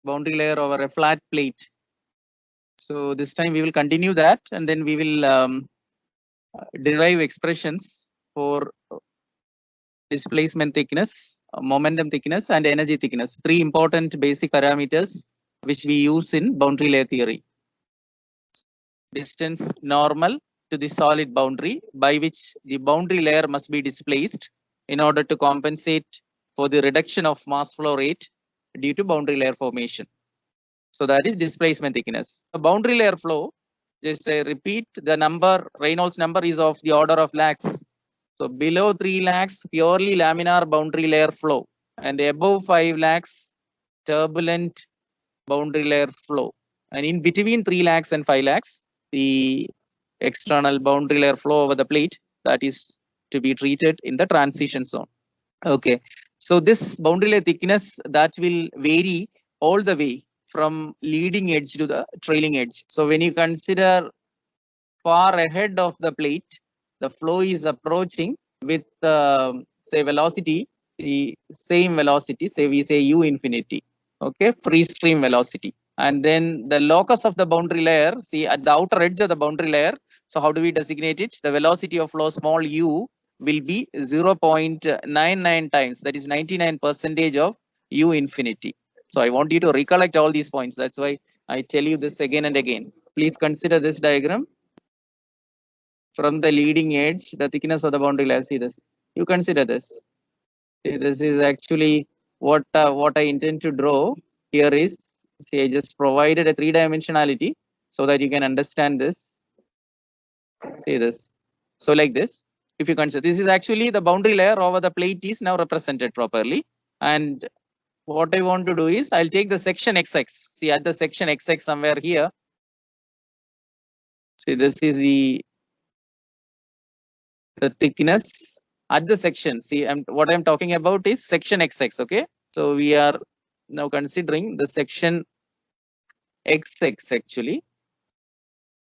boundary layer over a flat plate. So this time we will continue that, and then we will derive expressions for displacement thickness, momentum thickness, and energy thickness. Three important basic parameters which we use in boundary layer theory. Distance normal to the solid boundary, by which the boundary layer must be displaced in order to compensate for the reduction of mass flow rate due to boundary layer formation. So that is displacement thickness. The boundary layer flow, just I repeat, the number, Reynolds number is of the order of lakhs. So below 3 lakhs, purely laminar boundary layer flow, and above 5 lakhs, turbulent boundary layer flow. And in between 3 lakhs and 5 lakhs, the external boundary layer flow over the plate, that is to be treated in the transition zone. Okay, so this boundary layer thickness, that will vary all the way from leading edge to the trailing edge. So when you consider far ahead of the plate, the flow is approaching with say velocity, the same velocity, say we say u infinity, okay, free stream velocity. And then the locus of the boundary layer, see at the outer edge of the boundary layer. So how do we designate it? The velocity of flow small u will be 0.99 times, that is 99% of u infinity. So I want you to recollect all these points. That's why I tell you this again and again. Please consider this diagram. From the leading edge, the thickness of the boundary layer, see this. You consider this. See, this is actually what I intend to draw here is, see, I just provided a 3-dimensionality so that you can understand this. See this. So like this, if you consider, this is actually the boundary layer over the plate is now represented properly. And what I want to do is, I'll take the section XX. See at the section XX somewhere here. See, this is the thickness at the section. See, what I'm talking about is section XX. Okay, so we are now considering the section XX actually.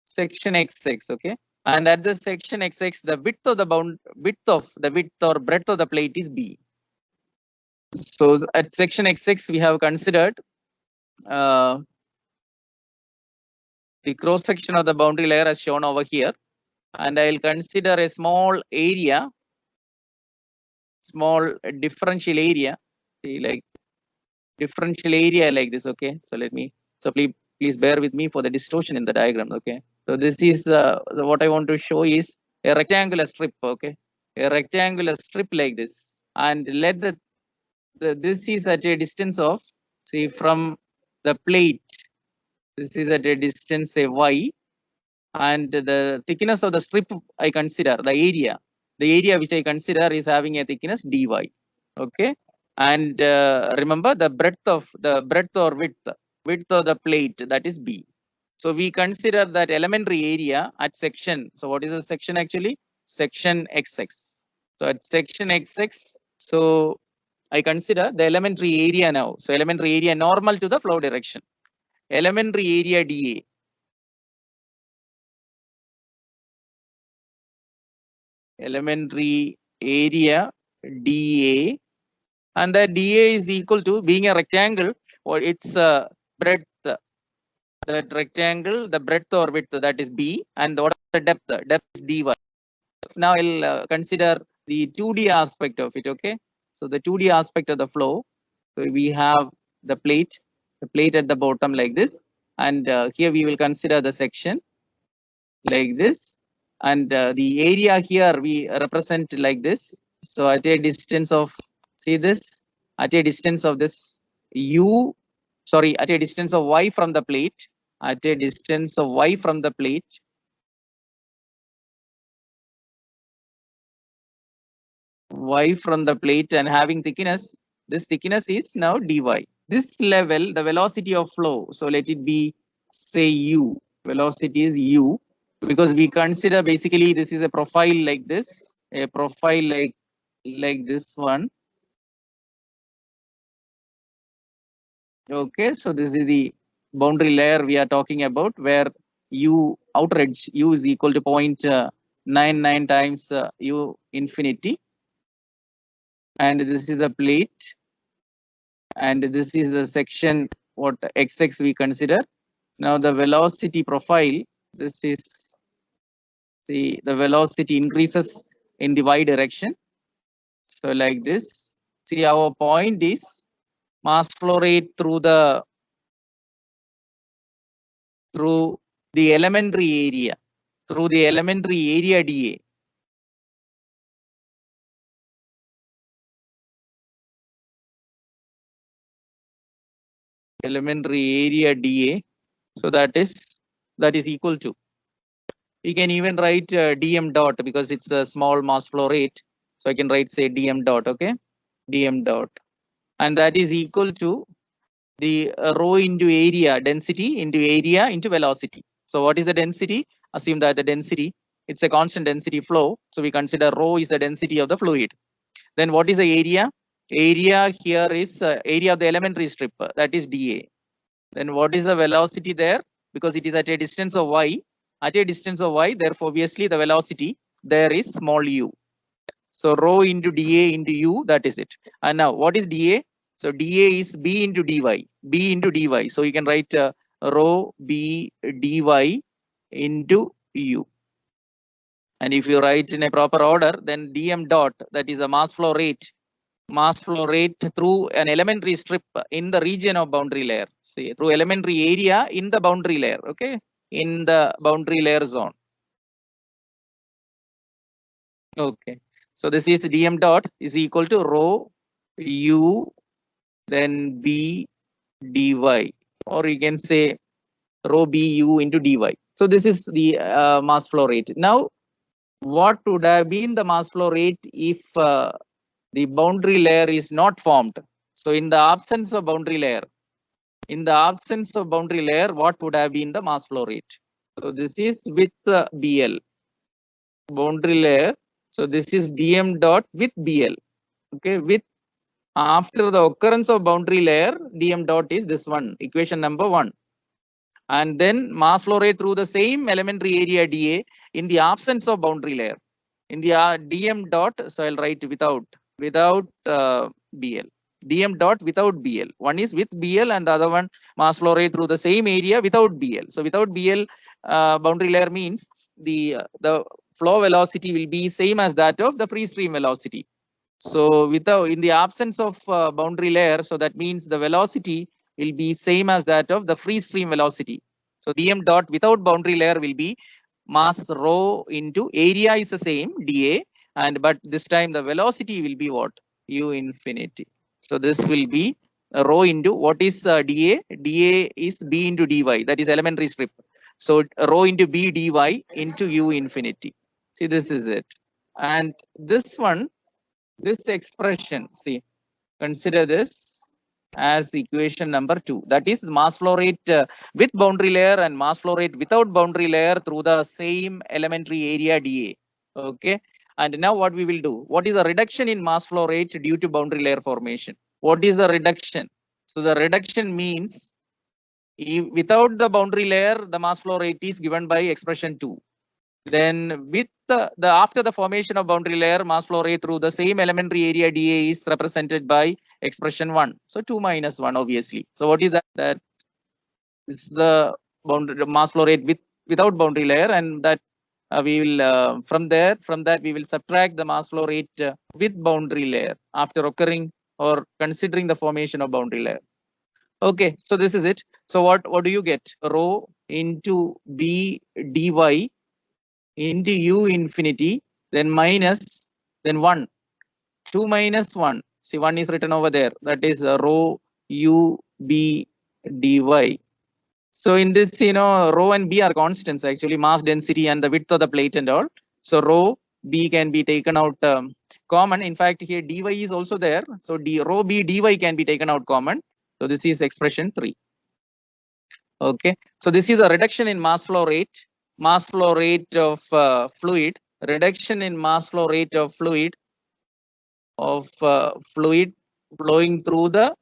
Section XX. Okay, and at the section XX, the width of the width or breadth of the plate is B. So at section XX, we have considered the cross section of the boundary layer as shown over here, and I'll consider a small area, small differential area, see, like differential area like this. Okay, so let me, so please bear with me for the distortion in the diagram. Okay, so this is what I want to show is a rectangular strip. Okay, a rectangular strip like this, and let this is at a distance of, see, from the plate, this is at a distance say y, and the thickness of the strip I consider, the area which I consider is having a thickness dy. Okay, and remember the breadth or width of the plate, that is B. So we consider that elementary area at section. So what is the section actually? Section XX. So at section XX, so I consider the elementary area now. So elementary area normal to the flow direction. Elementary area dA. Elementary area dA, and the dA is equal to, being a rectangle, or its breadth, that rectangle, the breadth or width, that is B, and what is the depth? Depth is dy. Now I'll consider the 2D aspect of it. Okay, so the 2D aspect of the flow. So we have the plate at the bottom like this, and here we will consider the section like this, and the area here we represent like this. So at a distance of, see this, at a distance of this u, sorry, at a distance of y from the plate, at a distance of y from the plate, y from the plate, and having thickness, this thickness is now dy. This level, the velocity of flow, so let it be, say, u, velocity is u, because we consider basically this is a profile like this, a profile like this one. Okay, so this is the boundary layer we are talking about, where u, outer edge, u is equal to 0.99 times u infinity, and this is the plate, and this is the section what XX we consider. Now the velocity profile, this is the velocity increases in the y direction. So like this, see our point is mass flow rate through the elementary area, through the elementary area dA. Elementary area dA. So that is equal to, we can even write dm dot because it's a small mass flow rate. So I can write say dm dot, okay, dm dot, and that is equal to the rho into area, density into area into velocity. So what is the density? Assume that the density, it's a constant density flow. So we consider rho is the density of the fluid. Then what is the area? Area here is area of the elementary strip, that is dA. Then what is the velocity there? Because it is at a distance of y, at a distance of y, therefore obviously the velocity there is small u. So rho into dA into u, that is it. And now what is dA? So dA is b into dy, b into dy. So you can write rho b dy into u. And if you write in a proper order, then dm dot, that is a mass flow rate through an elementary strip in the region of boundary layer. See, through elementary area in the boundary layer, okay, in the boundary layer zone. Okay, so this is dm dot is equal to rho u then b dy, or you can say rho b u into dy. So this is the mass flow rate. Now, what would have been the mass flow rate if the boundary layer is not formed? So in the absence of boundary layer, what would have been the mass flow rate? So this is with BL, boundary layer. So this is dm dot with BL, okay, with after the occurrence of boundary layer, dm dot is this one, equation number 1. And then mass flow rate through the same elementary area dA in the absence of boundary layer. In the dm dot, so I'll write without BL. dm dot without BL. One is with BL and the other one mass flow rate through the same area without BL. So without BL boundary layer means the flow velocity will be same as that of the free stream velocity. So without, in the absence of boundary layer, so that means the velocity will be same as that of the free stream velocity. So dm dot without boundary layer will be mass rho into area is the same dA, and but this time the velocity will be what? U infinity. So this will be rho into what is dA? dA is b into dy, that is elementary strip. So rho into b dy into u infinity. See, this is it. And this one, this expression, see, consider this as equation number 2. That is mass flow rate with boundary layer and mass flow rate without boundary layer through the same elementary area dA. Okay. And now what we will do? What is the reduction in mass flow rate due to boundary layer formation? What is the reduction? So the reduction means without the boundary layer, the mass flow rate is given by expression 2. Then with the after the formation of boundary layer, mass flow rate through the same elementary area dA is represented by expression 1. So 2 minus 1 obviously. So what is that? That is the boundary mass flow rate without boundary layer, and that we will from that we will subtract the mass flow rate with boundary layer after occurring or considering the formation of boundary layer. Okay, so this is it. So what do you get? Rho into b dy into u infinity, then minus, then 1, 2 minus 1. See, 1 is written over there. That is rho u b dy. So in this, rho and b are constants actually, mass density and the width of the plate and all. So rho b can be taken out common. In fact, here dy is also there. So rho b dy can be taken out common. So this is expression 3. Okay. So this is a reduction in mass flow rate of fluid, reduction in mass flow rate of fluid flowing through the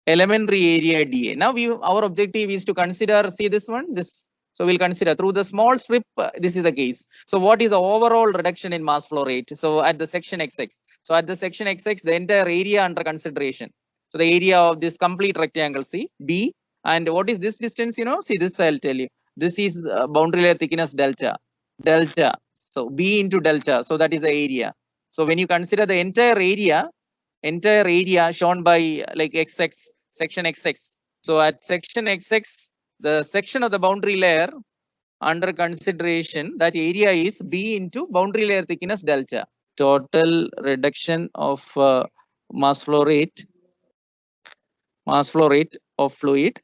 elementary area dA. Now our objective is to consider, see this one, this. So we'll consider through the small strip, this is the case. So what is the overall reduction in mass flow rate? So at the section XX. So at the section XX, the entire area under consideration. So the area of this complete rectangle, see, B. And what is this distance, you know? See, this I'll tell you. This is boundary layer thickness delta. Delta. So B into delta. So that is the area. So when you consider the entire area shown by like XX, section XX. So at section XX, the section of the boundary layer under consideration, that area is B into boundary layer thickness delta. Total reduction of mass flow rate of fluid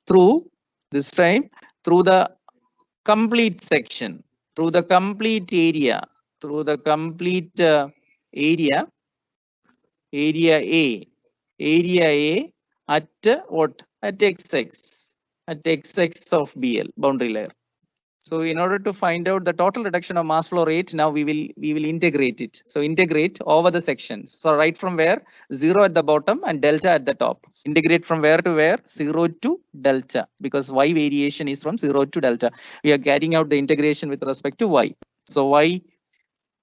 through this time through the complete section, through the complete area, area A at what? At XX of BL, boundary layer. So in order to find out the total reduction of mass flow rate, now we will integrate it. So integrate over the sections. So right from where? 0 at the bottom and delta at the top. Integrate from where to where? 0 to delta, because y variation is from 0 to delta. We are carrying out the integration with respect to y. So y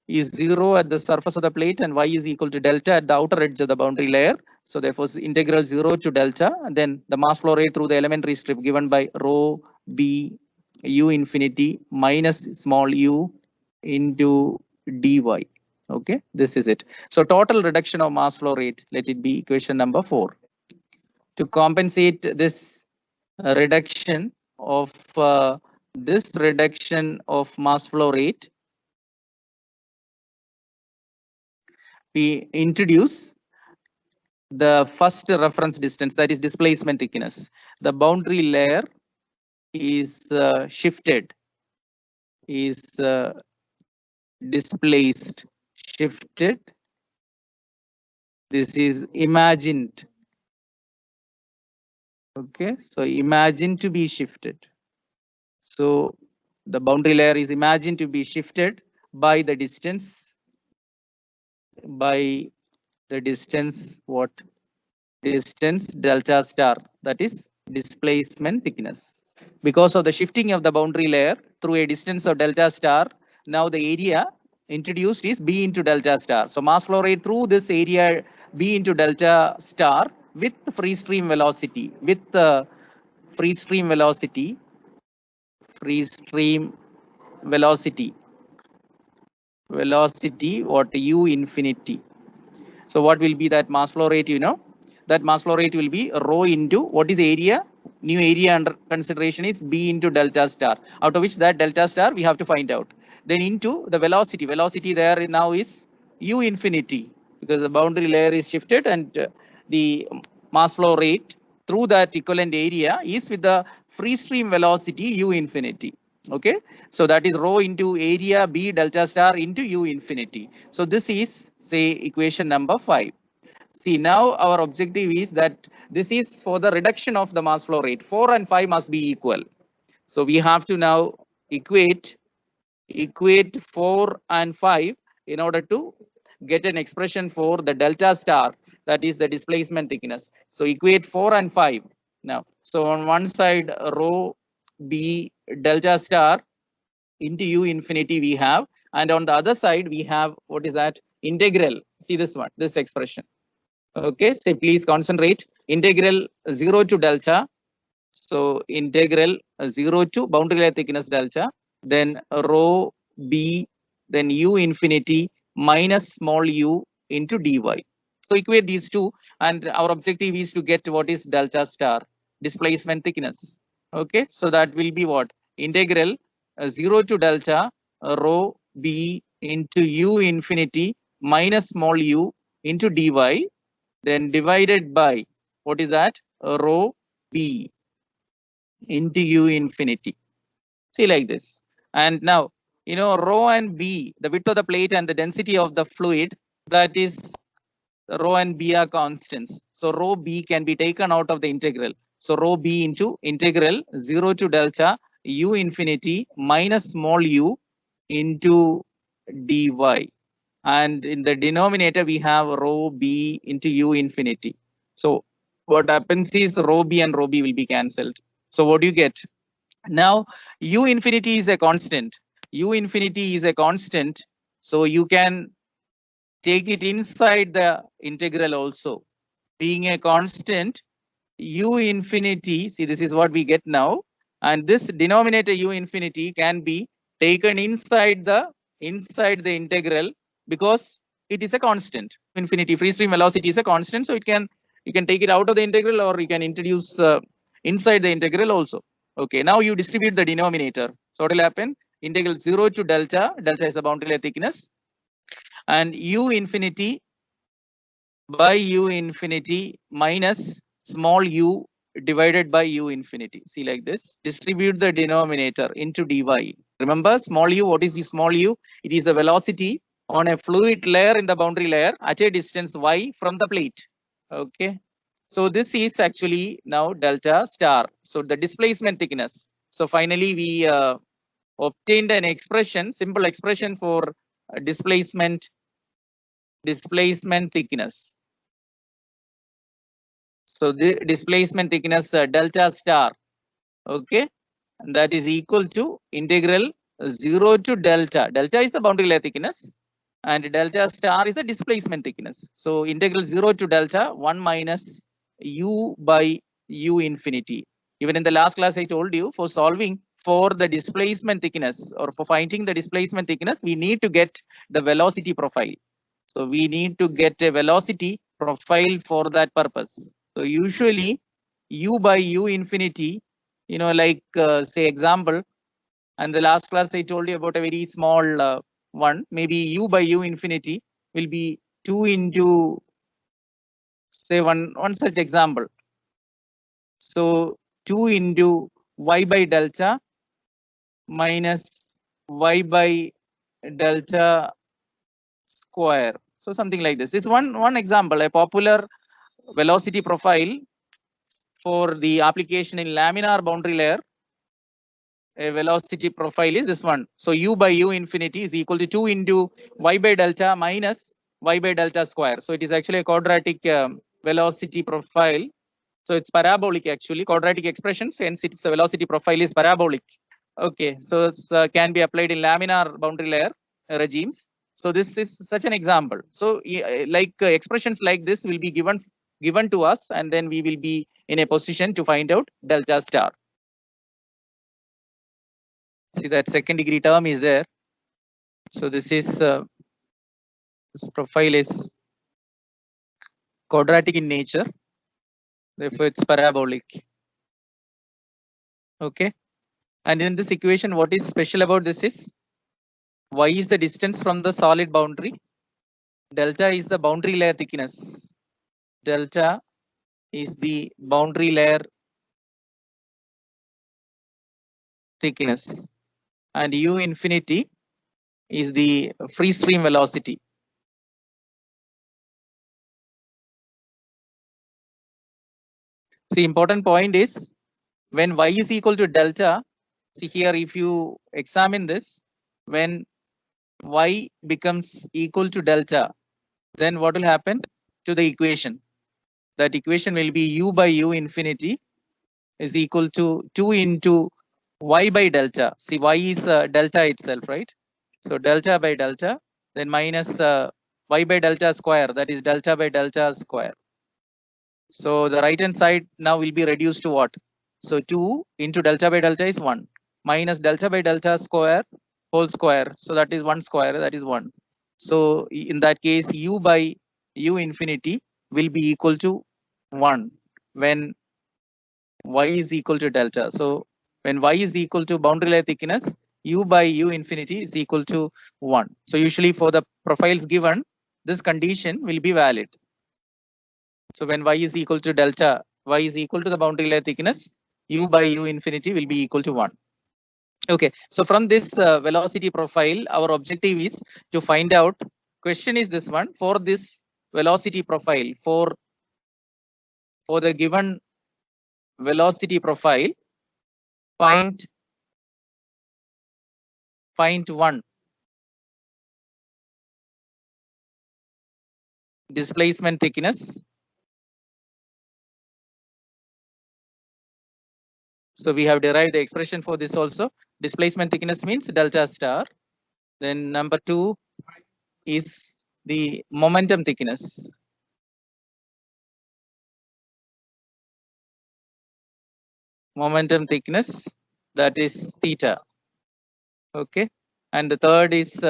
is 0 at the surface of the plate and y is equal to delta at the outer edge of the boundary layer. So therefore integral 0 to delta, and then the mass flow rate through the elementary strip given by rho b u infinity minus small u into dy. Okay, this is it. So total reduction of mass flow rate, let it be equation number 4. To compensate this reduction of mass flow rate, we introduce the first reference distance, that is displacement thickness. The boundary layer is shifted, displaced, shifted. This is imagined. Okay, so imagined to be shifted. So the boundary layer is imagined to be shifted by the distance, what? Distance delta star, that is displacement thickness. Because of the shifting of the boundary layer through a distance of delta star, now the area introduced is B into delta star. So mass flow rate through this area B into delta star with free stream velocity, velocity what? U infinity. So what will be that mass flow rate, you know? That mass flow rate will be rho into what is area? New area under consideration is B into delta star, out of which that delta star we have to find out. Then into the velocity. Velocity there now is U infinity, because the boundary layer is shifted and the mass flow rate through that equivalent area is with the free stream velocity U infinity. Okay, so that is rho into area B delta star into U infinity. So this is, say, equation number 5. See, now our objective is that this is for the reduction of the mass flow rate. 4 and 5 must be equal. So we have to now equate 4 and 5 in order to get an expression for the delta star, that is the displacement thickness. So equate 4 and 5 now. So on one side rho B delta star into U infinity we have, and on the other side we have, what is that? Integral. See this one, this expression. Okay, so please concentrate. Integral 0 to delta. So integral 0 to boundary layer thickness delta, then rho B, then U infinity minus small u into dy. So equate these two, and our objective is to get what is delta star, displacement thickness. Okay, so that will be what? Integral 0 to delta rho B into U infinity minus small u into dy, then divided by, what is that? Rho B into U infinity. See, like this. And now, you know, rho and B, the width of the plate and the density of the fluid, that is rho and B are constants. So rho B can be taken out of the integral. So rho B into integral 0 to delta U infinity minus small u into dy. And in the denominator, we have rho B into U infinity. So what happens is rho B and rho B will be cancelled. So what do you get? Now, U infinity is a constant. U infinity is a constant. So you can take it inside the integral also. Being a constant, u infinity, see this is what we get now, and this denominator u infinity can be taken inside the integral because it is a constant. Infinity free stream velocity is a constant, so you can take it out of the integral or you can introduce inside the integral also. Okay, now you distribute the denominator. So what will happen? Integral 0 to delta, delta is the boundary layer thickness, and u infinity by u infinity minus small u divided by u infinity. See like this, distribute the denominator into dy. Remember small u, what is the small u? It is the velocity on a fluid layer in the boundary layer at a distance y from the plate. Okay. So this is actually now delta star. So the displacement thickness. So finally we obtained an expression, simple expression for displacement thickness. So the displacement thickness delta star, okay, and that is equal to integral 0 to delta. Delta is the boundary layer thickness and delta star is the displacement thickness. So integral 0 to delta 1 minus u by u infinity. Even in the last class I told you, for solving for the displacement thickness or for finding the displacement thickness, we need to get the velocity profile. So we need to get a velocity profile for that purpose. So usually u by u infinity, you know, like say example, and the last class I told you about a very small one, maybe u by u infinity will be 2 into, say one such example. So 2 into y by delta minus y by delta square. So something like this. This is one example, a popular velocity profile for the application in laminar boundary layer. A velocity profile is this one. So u by u infinity is equal to 2 into y by delta minus y by delta square. So it is actually a quadratic velocity profile. So it's parabolic actually, quadratic expressions, hence its velocity profile is parabolic. Okay, so it's can be applied in laminar boundary layer regimes. So this is such an example. So like expressions like this will be given to us, and then we will be in a position to find out delta star. See that second degree term is there. So this is this profile is quadratic in nature, therefore it's parabolic. Okay, and in this equation, what is special about this is y is the distance from the solid boundary, delta is the boundary layer thickness, delta is the boundary layer thickness, and u infinity is the free stream velocity. See, important point is when y is equal to delta, see here if you examine this, when y becomes equal to delta, then what will happen to the equation? That equation will be u by u infinity is equal to 2 into y by delta. See, y is delta itself, right? So delta by delta, then minus y by delta square, that is delta by delta square. So the right hand side now will be reduced to what? So 2 into delta by delta is 1 minus delta by delta square whole square. So that is 1 square, that is 1. So in that case, u by u infinity will be equal to 1 when y is equal to delta. So when y is equal to boundary layer thickness, u by u infinity is equal to 1. So usually for the profiles given, this condition will be valid. So when y is equal to delta, y is equal to the boundary layer thickness, u by u infinity will be equal to 1. Okay, so from this velocity profile, our objective is to find out, question is this one, for this velocity profile, for the given velocity profile, find one displacement thickness. So we have derived the expression for this also. Displacement thickness means delta star. Then number 2 is the momentum thickness. Momentum thickness, that is theta. Okay. And the third is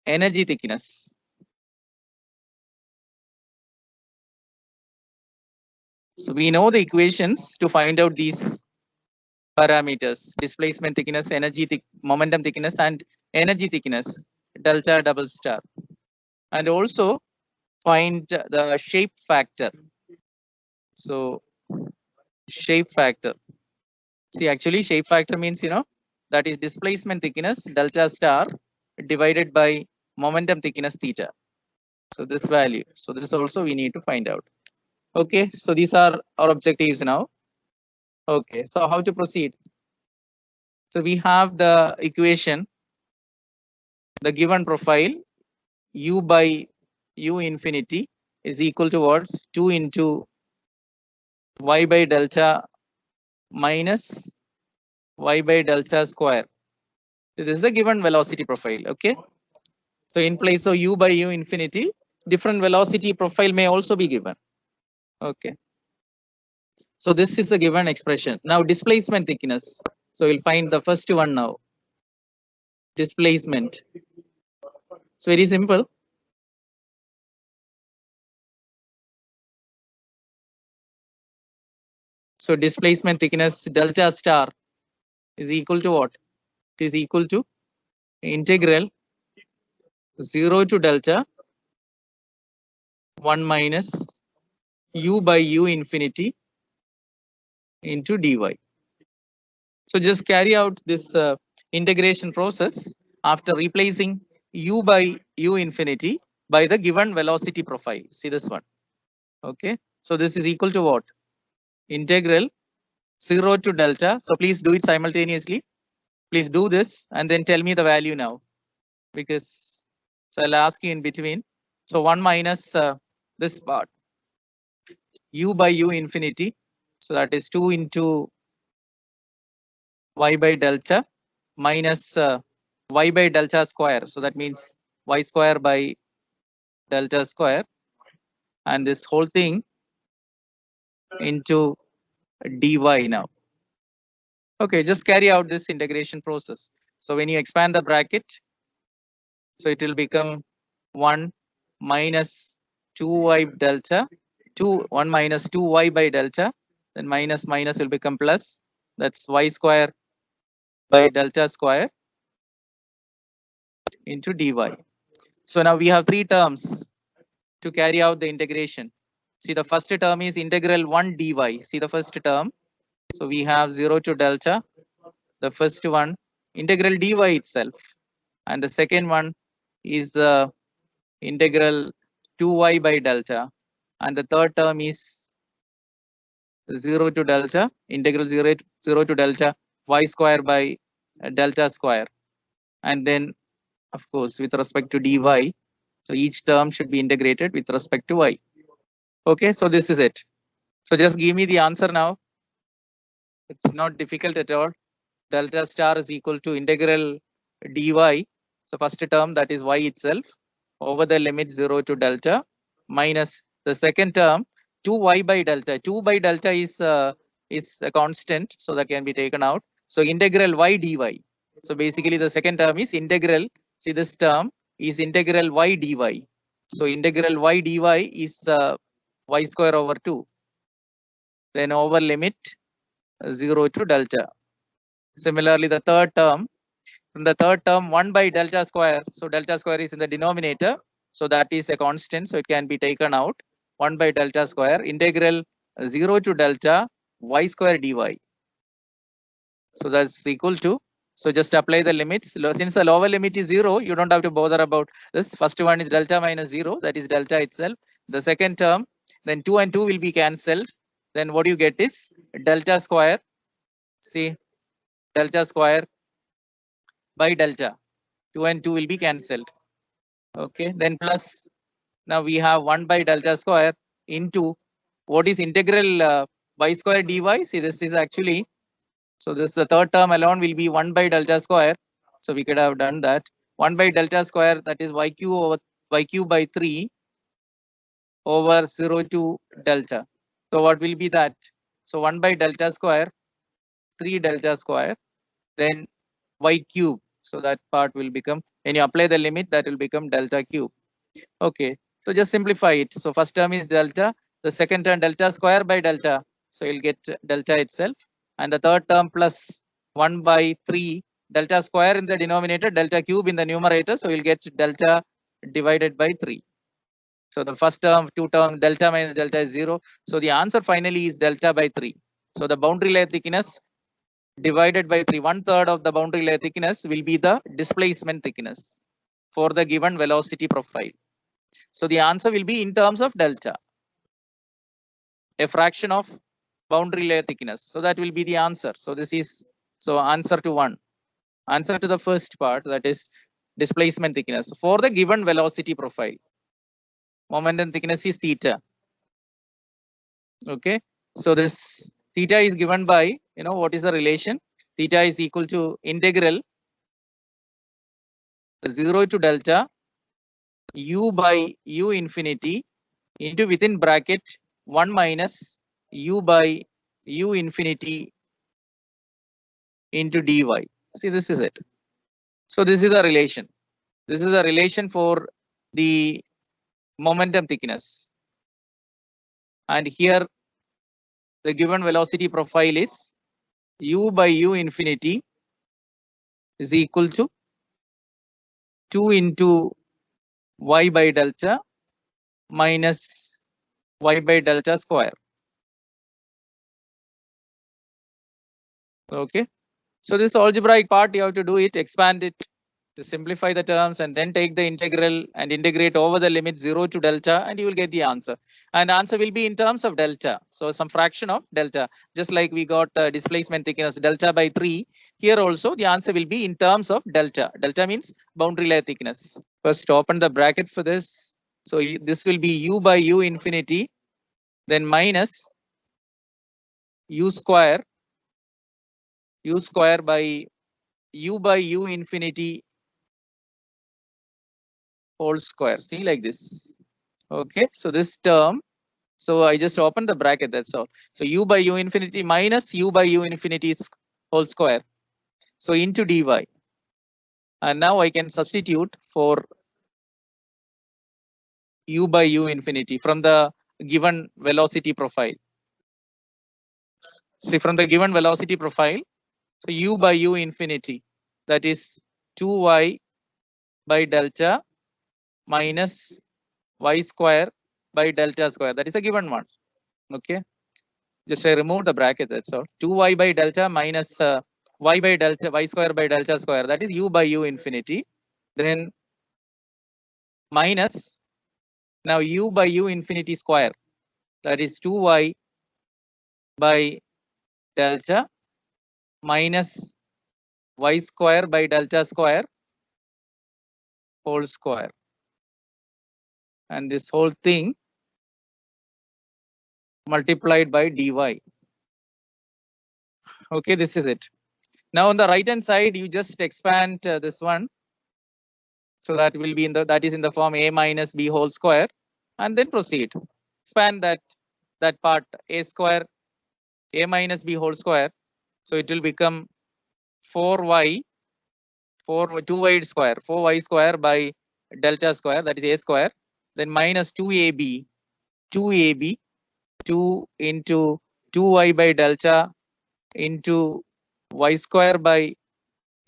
energy thickness. So we know the equations to find out these parameters: displacement thickness, momentum thickness, and energy thickness, delta double star. And also find the shape factor. So shape factor. See, actually shape factor means, that is displacement thickness delta star divided by momentum thickness theta. So this value. So this also we need to find out. Okay, so these are our objectives now. Okay, so how to proceed? So we have the equation, the given profile u by u infinity is equal to what? 2 into y by delta minus y by delta square. This is the given velocity profile. Okay, so in place of u by u infinity, different velocity profile may also be given. Okay, so this is the given expression. Now displacement thickness. So we'll find the first one now. Displacement. It's very simple. So displacement thickness delta star is equal to what? It is equal to integral 0 to delta 1 minus u by u infinity into dy. So just carry out this integration process after replacing u by u infinity by the given velocity profile. See this one. Okay, so this is equal to what? Integral 0 to delta. So please do it simultaneously. Please do this and then tell me the value now, because so I'll ask you in between. So 1 minus this part, u by u infinity. So that is 2 into y by delta minus y by delta square. So that means y square by delta square, and this whole thing into dy now. Okay, just carry out this integration process. So when you expand the bracket, so it will become 1 minus 2y delta, 1 minus 2y by delta, then minus will become plus. That's y square by delta square into dy. So now we have three terms to carry out the integration. See, the first term is integral 1 dy. See the first term. So we have 0 to delta. The first one, integral dy itself. And the second one is integral 2y by delta. And the third term is 0 to delta, integral 0 to delta y square by delta square. And then, of course, with respect to dy, so each term should be integrated with respect to y. Okay, so this is it. So just give me the answer now. It's not difficult at all. Delta star is equal to integral dy. So first term, that is y itself, over the limit 0 to delta, minus the second term 2y by delta. 2 by delta is a constant, so that can be taken out. So integral y dy. So basically the second term is integral. See, this term is integral y dy. So integral y dy is y square over 2. Then over limit 0 to delta. Similarly, the third term, from the third term 1 by delta square. So delta square is in the denominator. So that is a constant. So it can be taken out. 1 by delta square, integral 0 to delta y square dy. So that's equal to, so just apply the limits. Since the lower limit is 0, you don't have to bother about this. First one is delta minus 0, that is delta itself. The second term, then 2 and 2 will be cancelled. Then what you get is delta square. See, delta square by delta. 2 and 2 will be cancelled. Okay, then plus, now we have 1 by delta square into what is integral y square dy. See, this is actually, so this the third term alone will be 1 by delta square. So we could have done that. 1 by delta square, that is y cube over y cube by 3 over 0 to delta. So what will be that? So 1 by delta square, 3 delta square, then y cube. So that part will become, when you apply the limit, that will become delta cube. Okay, so just simplify it. So first term is delta, the second term delta square by delta. So you'll get delta itself. And the third term plus 1 by 3 delta square in the denominator, delta cube in the numerator. So you'll get delta divided by 3. So the first term, two term, delta minus delta is 0. So the answer finally is delta by 3. So the boundary layer thickness divided by 3, 1/3 of the boundary layer thickness will be the displacement thickness for the given velocity profile. So the answer will be in terms of delta, a fraction of boundary layer thickness. So that will be the answer. So this is, so answer to 1. Answer to the first part, that is displacement thickness for the given velocity profile. Momentum thickness is theta. Okay, so this theta is given by, what is the relation? Theta is equal to integral 0 to delta u by u infinity into within bracket 1 minus u by u infinity into dy. See, this is it. So this is a relation. This is a relation for the momentum thickness. And here the given velocity profile is u by u infinity is equal to 2 into y by delta minus y by delta square. Okay, so this algebraic part, you have to do it, expand it to simplify the terms, and then take the integral and integrate over the limit 0 to delta, and you will get the answer. And answer will be in terms of delta. So some fraction of delta, just like we got displacement thickness delta by 3. Here also the answer will be in terms of delta. Delta means boundary layer thickness. First open the bracket for this. So this will be u by u infinity, then minus u square by u by u infinity whole square. See, like this. Okay, so this term, so I just open the bracket, that's all. So u by u infinity minus u by u infinity whole square. So into dy. And now I can substitute for u by u infinity from the given velocity profile. See, from the given velocity profile, so u by u infinity, that is 2y by delta minus y square by delta square. That is a given one. Okay, just I remove the bracket, that's all. 2y by delta minus y by delta, y square by delta square, that is u by u infinity. Then minus, now u by u infinity square, that is 2y by delta minus y square by delta square whole square. And this whole thing multiplied by dy. Okay, this is it. Now on the right hand side, you just expand this one. So that will be in the, that is in the form a minus b whole square, and then proceed. Expand that part, a square, a minus b whole square. So it will become 4y, 2y square, 4y square by delta square, that is a square. Then minus 2ab, 2 into 2y by delta into y square by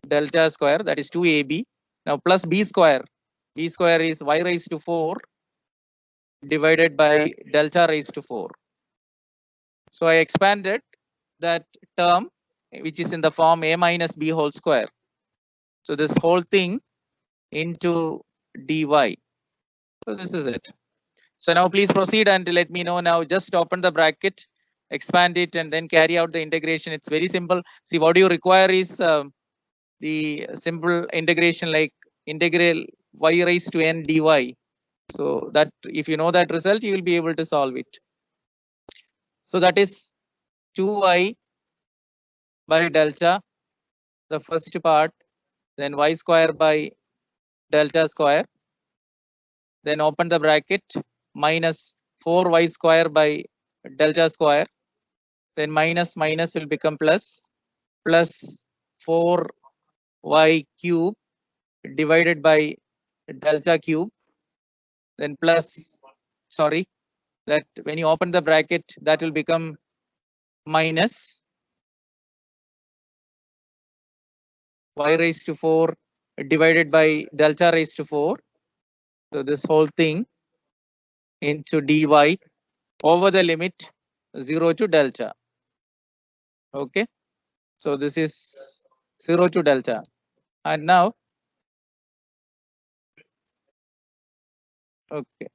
delta square, that is 2ab. Now plus b square is y raised to 4 divided by delta raised to 4. So I expanded that term, which is in the form a minus b whole square. So this whole thing into dy. So this is it. So now please proceed and let me know now. Just open the bracket, expand it, and then carry out the integration. It's very simple. See, what you require is the simple integration, like integral y raised to n dy. So that if you know that result, you will be able to solve it. So that is 2y by delta, the first part, then y square by delta square, then open the bracket, minus 4y square by delta square, then minus will become plus 4y cube divided by delta cube, then plus, sorry, that when you open the bracket, that will become minus y raised to 4 divided by delta raised to 4. So this whole thing into dy over the limit 0 to delta. Okay, so this is 0 to delta, and now, okay,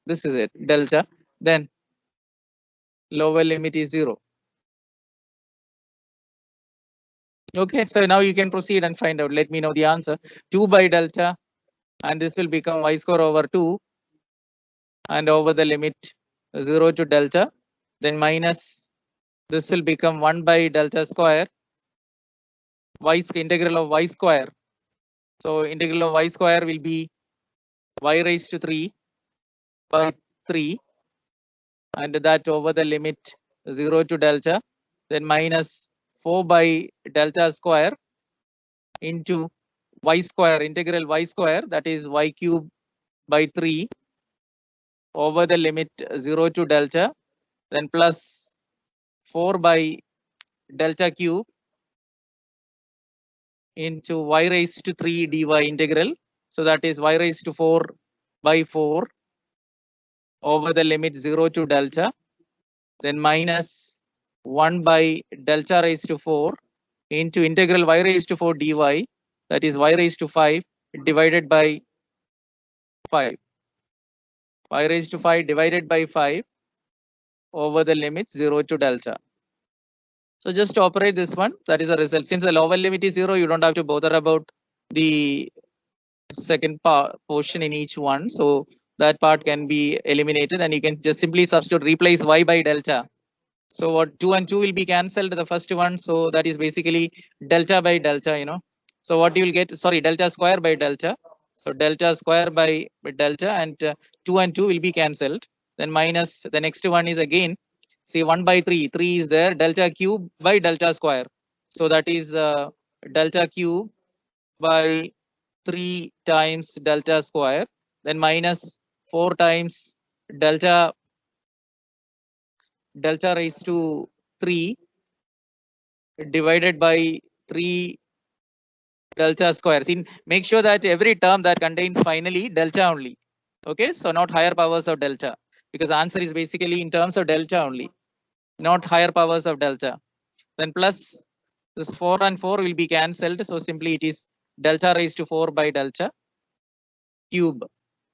this is it, delta, then lower limit is 0. Okay, so now you can proceed and find out. Let me know the answer. 2 by delta, and this will become y square over 2, and over the limit 0 to delta, then minus, this will become 1 by delta square, integral of y square. So integral of y square will be y raised to 3 by 3, and that over the limit 0 to delta, then minus 4 by delta square into y square, integral y square, that is y cube by 3 over the limit 0 to delta, then plus 4 by delta cube into y raised to 3 dy integral. So that is y raised to 4 by 4 over the limit 0 to delta, then minus 1 by delta raised to 4 into integral y raised to 4 dy, that is y raised to 5 divided by 5. Y raised to 5 divided by 5 over the limit 0 to delta. So just operate this one, that is a result. Since the lower limit is 0, you don't have to bother about the second portion in each one. So that part can be eliminated, and you can just simply substitute, replace y by delta. So what 2 and 2 will be cancelled, the first one. So that is basically delta by delta, you know. So what you will get, sorry, delta square by delta. So delta square by delta, and 2 and 2 will be cancelled. Then minus, the next one is again, see 1 by 3, 3 is there, delta cube by delta square. So that is delta cube by 3 times delta square, then minus 4 times delta raised to 3 divided by 3 delta square. See, make sure that every term that contains finally delta only. Okay, so not higher powers of delta, because answer is basically in terms of delta only, not higher powers of delta. Then plus this 4 and 4 will be cancelled. So simply it is delta raised to 4 by delta cube.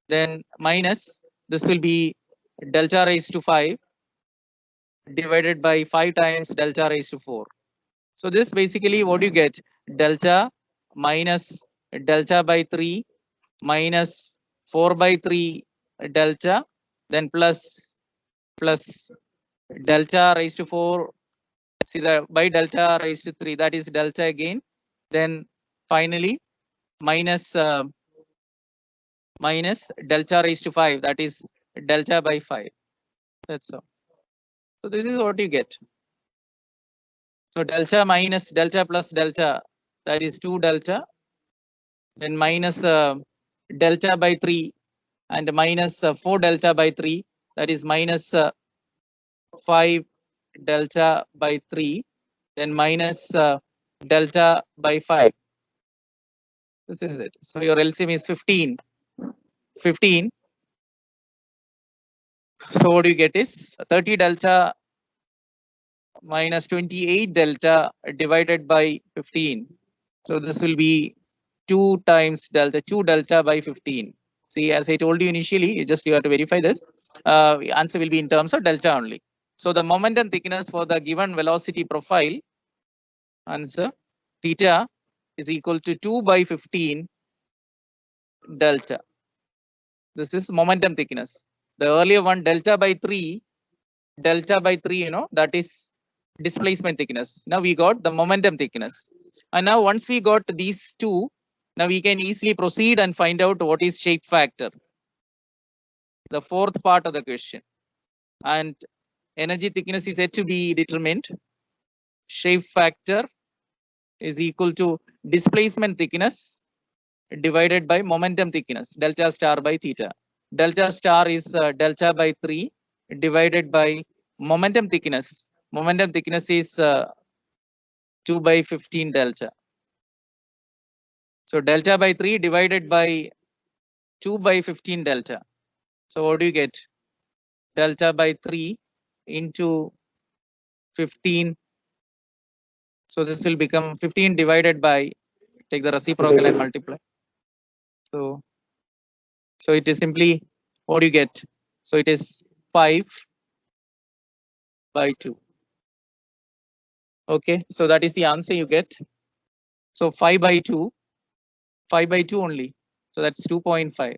Then minus, this will be delta raised to 5 divided by 5 times delta raised to 4. So this basically what you get, delta minus delta by 3 minus 4 by 3 delta, then plus delta raised to 4, see the by delta raised to 3, that is delta again, then finally minus delta raised to 5, that is delta by 5. That's all. So this is what you get. So delta minus delta plus delta, that is 2 delta, then minus delta by 3 and minus 4 delta by 3, that is minus 5 delta by 3, then minus delta by 5. This is it. So your LCM is 15. So what you get is 30 delta minus 28 delta divided by 15. So this will be 2 times delta, 2 delta by 15. See, as I told you initially, you have to verify this. Answer will be in terms of delta only. So the momentum thickness for the given velocity profile, answer, theta is equal to 2 by 15 delta. This is momentum thickness. The earlier one, delta by 3, you know, that is displacement thickness. Now we got the momentum thickness. And now once we got these two, now we can easily proceed and find out what is shape factor. the fourth part of the question. And energy thickness is yet to be determined. Shape factor is equal to displacement thickness divided by momentum thickness, delta star by theta. Delta star is delta by 3 divided by momentum thickness. Momentum thickness is 2 by 15 delta. So delta by 3 divided by 2 by 15 delta. So what do you get? Delta by 3 into 15. So this will become 15 divided by, take the reciprocal and multiply. So it is simply, what do you get? So it is 5 by 2. Okay, so that is the answer you get. So 5 by 2 only. So that's 2.5.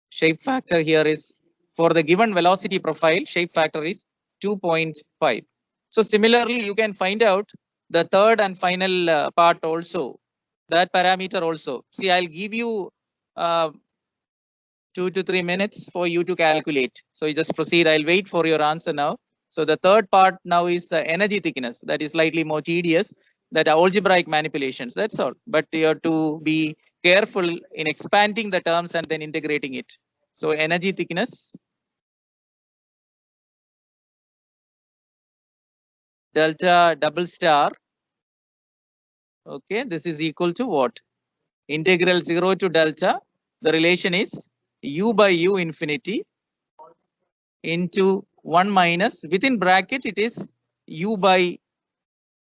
Shape factor here is, for the given velocity profile, shape factor is 2.5. So similarly, you can find out the third and final part also, that parameter also. See, I'll give you 2 to 3 minutes for you to calculate. So you just proceed. I'll wait for your answer now. So the third part now is energy thickness. That is slightly more tedious. That are algebraic manipulations. That's all. But you have to be careful in expanding the terms and then integrating it. So energy thickness delta double star. Okay, this is equal to what? Integral 0 to delta. The relation is u by u infinity into 1 minus, within bracket it is u by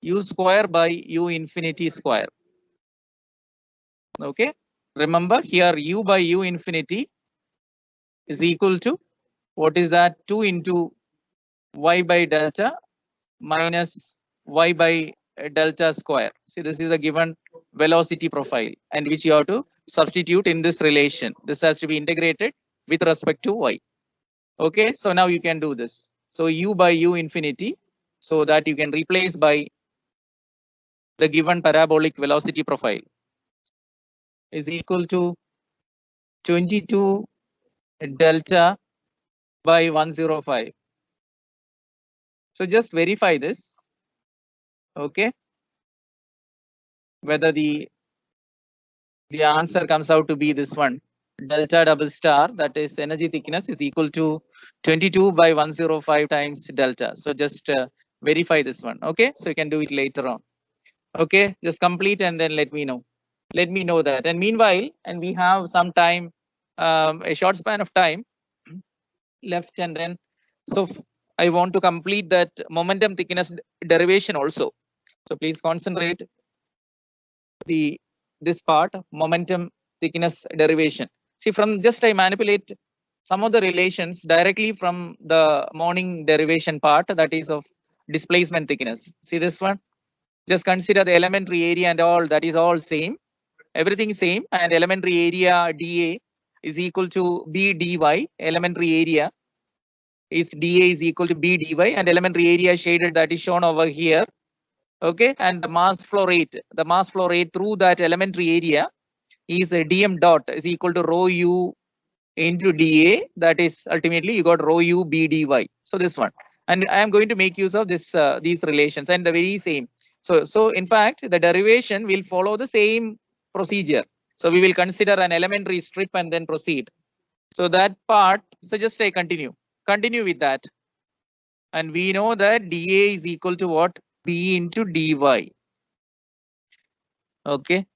u square by u infinity square. Okay, remember here u by u infinity is equal to, what is that? 2 into y by delta minus y by delta square. See, this is a given velocity profile and which you have to substitute in this relation. This has to be integrated with respect to y. Okay, so now you can do this. So u by u infinity, so that you can replace by the given parabolic velocity profile, is equal to 22 delta by 105. So just verify this. Okay, whether the answer comes out to be this one. Delta double star, that is energy thickness, is equal to 22 by 105 times delta. So just verify this one. Okay, so you can do it later on. Okay, just complete and then let me know. Let me know that. And meanwhile, and we have some time, a short span of time left, and then so I want to complete that momentum thickness derivation also. So please concentrate this part, momentum thickness derivation. See, from just I manipulate some of the relations directly from the morning derivation part, that is of displacement thickness. See this one? Just consider the elementary area and all, that is all same. Everything same, and elementary area dA is equal to B dy. Elementary area is dA is equal to B dy, and elementary area shaded, that is shown over here. Okay, and the mass flow rate through that elementary area is a dm dot is equal to rho u into dA. That is ultimately you got rho u B dy. So this one, and I am going to make use of this these relations and the very same. So in fact, the derivation will follow the same procedure. So we will consider an elementary strip and then proceed. So that part, so just I continue with that. And we know that dA is equal to what? B into dy. Okay,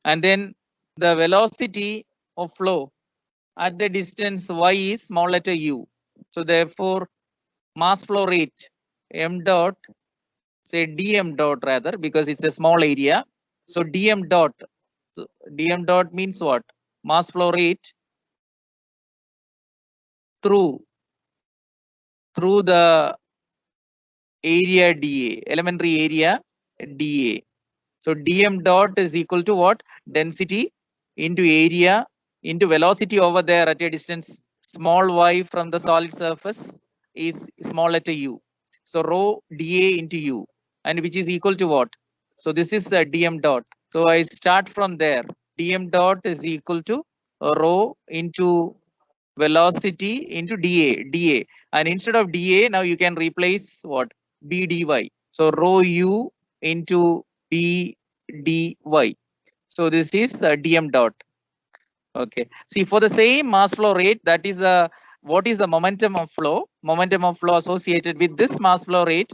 and then the velocity of flow at the distance y is small letter u. So therefore, mass flow rate m dot, say dm dot rather, because it's a small area. So dm dot, means what? Mass flow rate through the area dA, elementary area dA. So dm dot is equal to what? Density into area into velocity over there at a distance small y from the solid surface is small letter u. So rho dA into u, and which is equal to what? So this is dm dot. So I start from there. Dm dot is equal to rho into velocity into dA, and instead of dA, now you can replace what? B dy. So rho u into B dy. So this is dm dot. Okay. See, for the same mass flow rate, that is what is the momentum of flow? Momentum of flow associated with this mass flow rate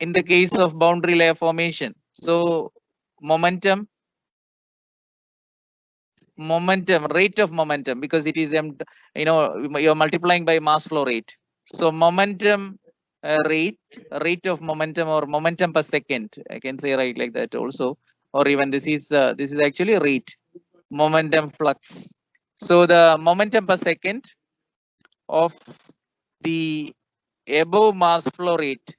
in the case of boundary layer formation. So momentum, rate of momentum, because it is you're multiplying by mass flow rate. So momentum rate of momentum, or momentum per second, I can say right like that also, or even this is actually rate, momentum flux. So the momentum per second of the above mass flow rate,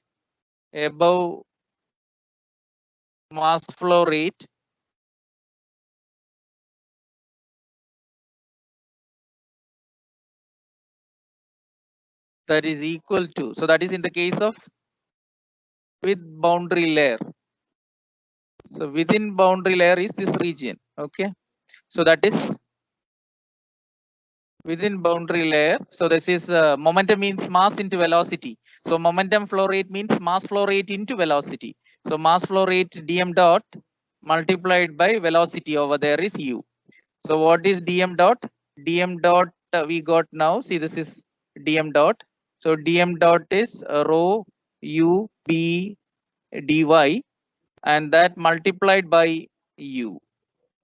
that is equal to, so that is in the case of with boundary layer. So within boundary layer is this region. Okay. So that is within boundary layer. So this is momentum means mass into velocity. So momentum flow rate means mass flow rate into velocity. So mass flow rate dm dot multiplied by velocity over there is u. So what is dm dot? Dm dot we got now. See, this is dm dot. So dm dot is rho u b dy, and that multiplied by u.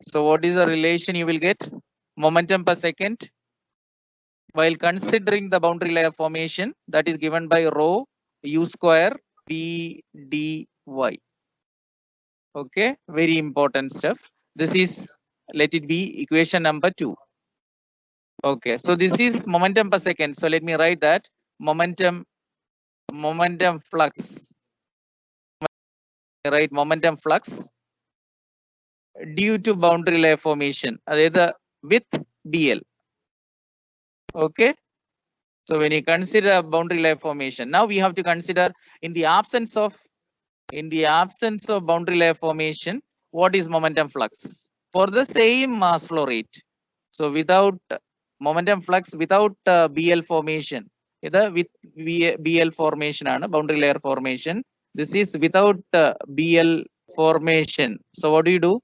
So what is the relation you will get? Momentum per second while considering the boundary layer formation, that is given by rho u square b dy. Okay, very important stuff. This is, let it be equation number 2. Okay, so this is momentum per second. So let me write that momentum flux. Right, momentum flux due to boundary layer formation, either with BL. Okay. So when you consider boundary layer formation, now we have to consider in the absence of boundary layer formation, what is momentum flux for the same mass flow rate. So without momentum flux, without BL formation, either with BL formation and boundary layer formation. This is without BL formation. So what do you do?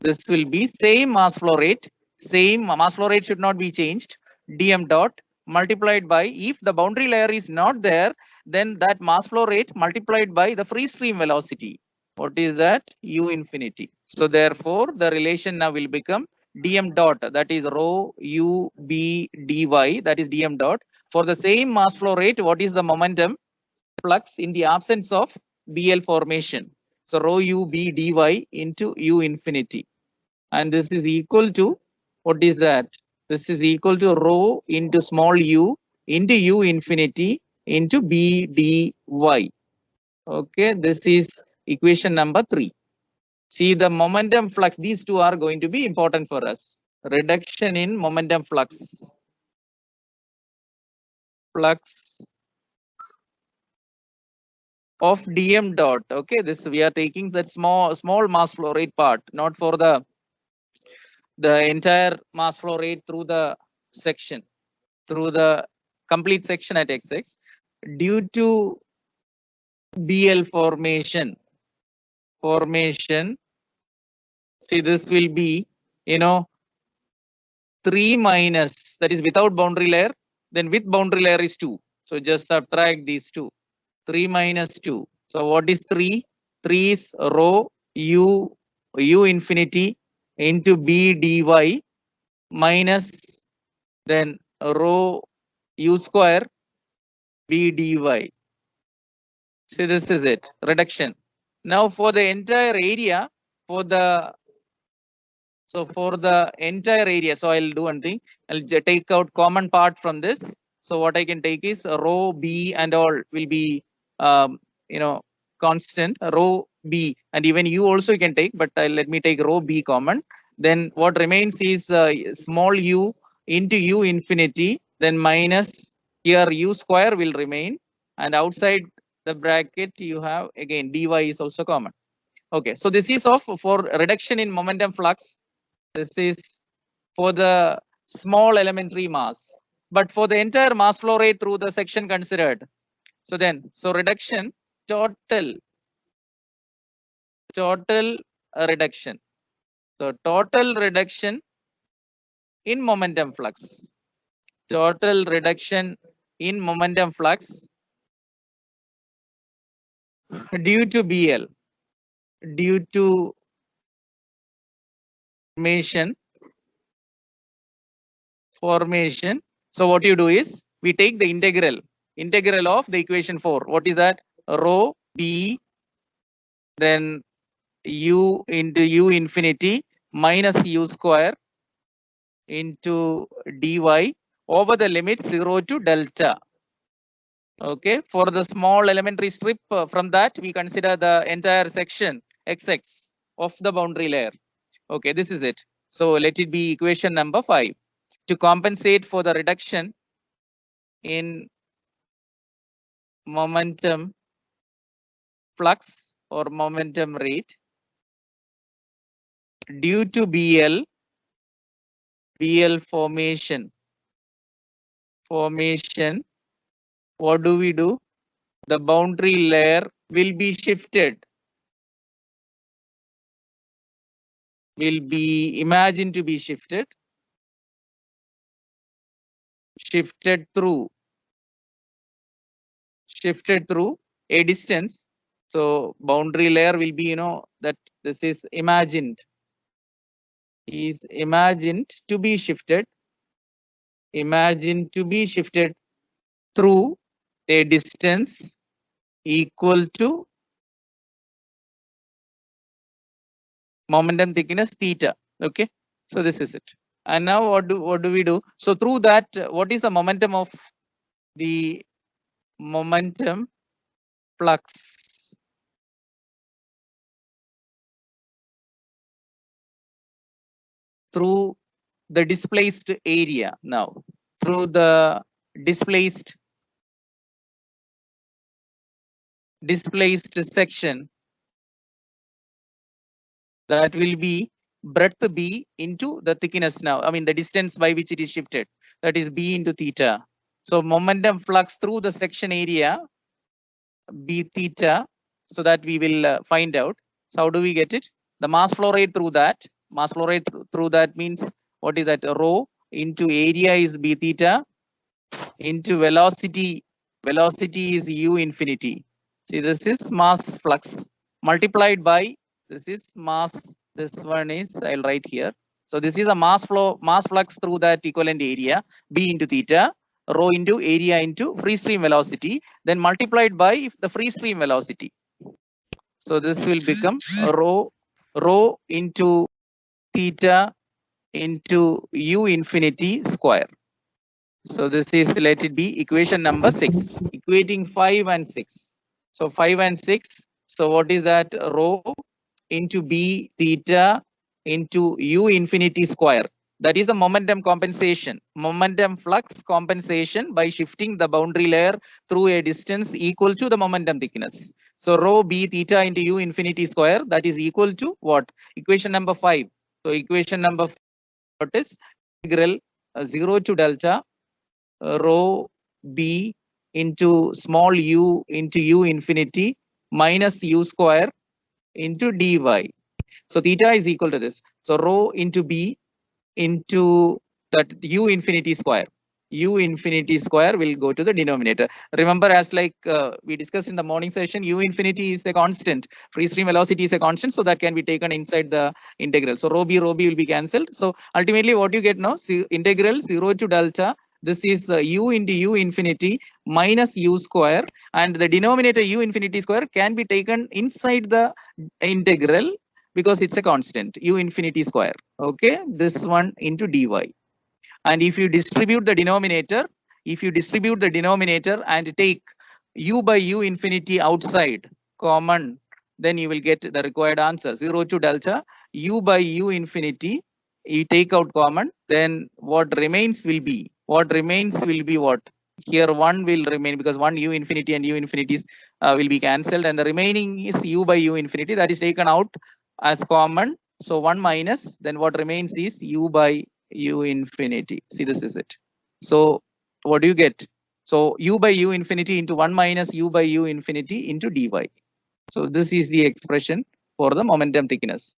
This will be same mass flow rate. Same mass flow rate should not be changed. Dm dot multiplied by, if the boundary layer is not there, then that mass flow rate multiplied by the free stream velocity. What is that? U infinity. So therefore, the relation now will become dm dot, that is rho u b dy, that is dm dot. For the same mass flow rate, what is the momentum flux in the absence of BL formation? So rho u b dy into u infinity. And this is equal to, what is that? This is equal to rho into small u into u infinity into b dy. Okay, this is equation number 3. See, the momentum flux, these two are going to be important for us. Reduction in momentum flux. Of dm dot. Okay, this we are taking that small mass flow rate part, not for the entire mass flow rate through the section, through the complete section at XX, due to BL formation. See, this will be 3 minus, that is without boundary layer, then with boundary layer is 2. So just subtract these two. 3 minus 2. So what is 3? 3 is rho u infinity into b dy minus then rho u square b dy. See, this is it, reduction. Now for the entire area, for the entire area, so I'll do one thing. I'll take out common part from this. So what I can take is rho b and all will be constant, rho b, and even u also you can take, but let me take rho b common. Then what remains is small u into u infinity, then minus here u square will remain, and outside the bracket you have again dy is also common. Okay, so this is of for reduction in momentum flux. This is for the small elementary mass, but for the entire mass flow rate through the section considered. So reduction, total reduction. So total reduction in momentum flux. Total reduction in momentum flux due to BL, due to formation. So what you do is we take the integral of the equation 4. What is that? Rho B, then U into U infinity minus U square into dy over the limit 0 to delta. Okay, for the small elementary strip, from that we consider the entire section XX of the boundary layer. Okay, this is it. So let it be equation number 5. To compensate for the reduction in momentum flux or momentum rate due to BL formation, what do we do? The boundary layer will be shifted, will be imagined to be shifted through a distance. So boundary layer will be, that this is imagined to be shifted, through a distance equal to momentum thickness theta. Okay, so this is it. And now what do we do? So through that, what is the momentum of the momentum flux? Through the displaced area. Now through the displaced section, that will be breadth B into the thickness. Now I mean the distance by which it is shifted, that is B into theta. So momentum flux through the section area B theta, so that we will find out. So how do we get it? The mass flow rate through that, means what is that? Rho into area is B theta into velocity is U infinity. See, this is mass flux multiplied by this is mass. This one is, I'll write here. So this is a mass flux through that equivalent area B into theta, rho into area into free stream velocity, then multiplied by the free stream velocity. So this will become rho into theta into U infinity square. So this is, let it be equation number 6, equating 5 and 6. So 5 and 6. So what is that? Rho into B theta into U infinity square. That is the momentum compensation, momentum flux compensation by shifting the boundary layer through a distance equal to the momentum thickness. So rho B theta into U infinity square, that is equal to what? Equation number 5. So equation number 5, what is? Integral 0 to delta rho B into small u into U infinity minus U square into dy. So theta is equal to this. So rho into B into that U infinity square. U infinity square will go to the denominator. Remember, as like we discussed in the morning session, U infinity is a constant. Free stream velocity is a constant, so that can be taken inside the integral. So rho B will be cancelled. So ultimately, what you get now? Integral 0 to delta. This is U into U infinity minus U square, and the denominator U infinity square can be taken inside the integral because it's a constant, U infinity square. Okay, this one into dy. And if you distribute the denominator, and take U by U infinity outside common, then you will get the required answer. 0 to delta U by U infinity, you take out common, then what remains will be what? Here 1 will remain, because 1 U infinity and U infinities will be cancelled, and the remaining is U by U infinity, that is taken out as common. So 1 minus, then what remains is U by u infinity. See, this is it. So what do you get? So u by u infinity into 1 minus u by u infinity into dy. So this is the expression for the momentum thickness.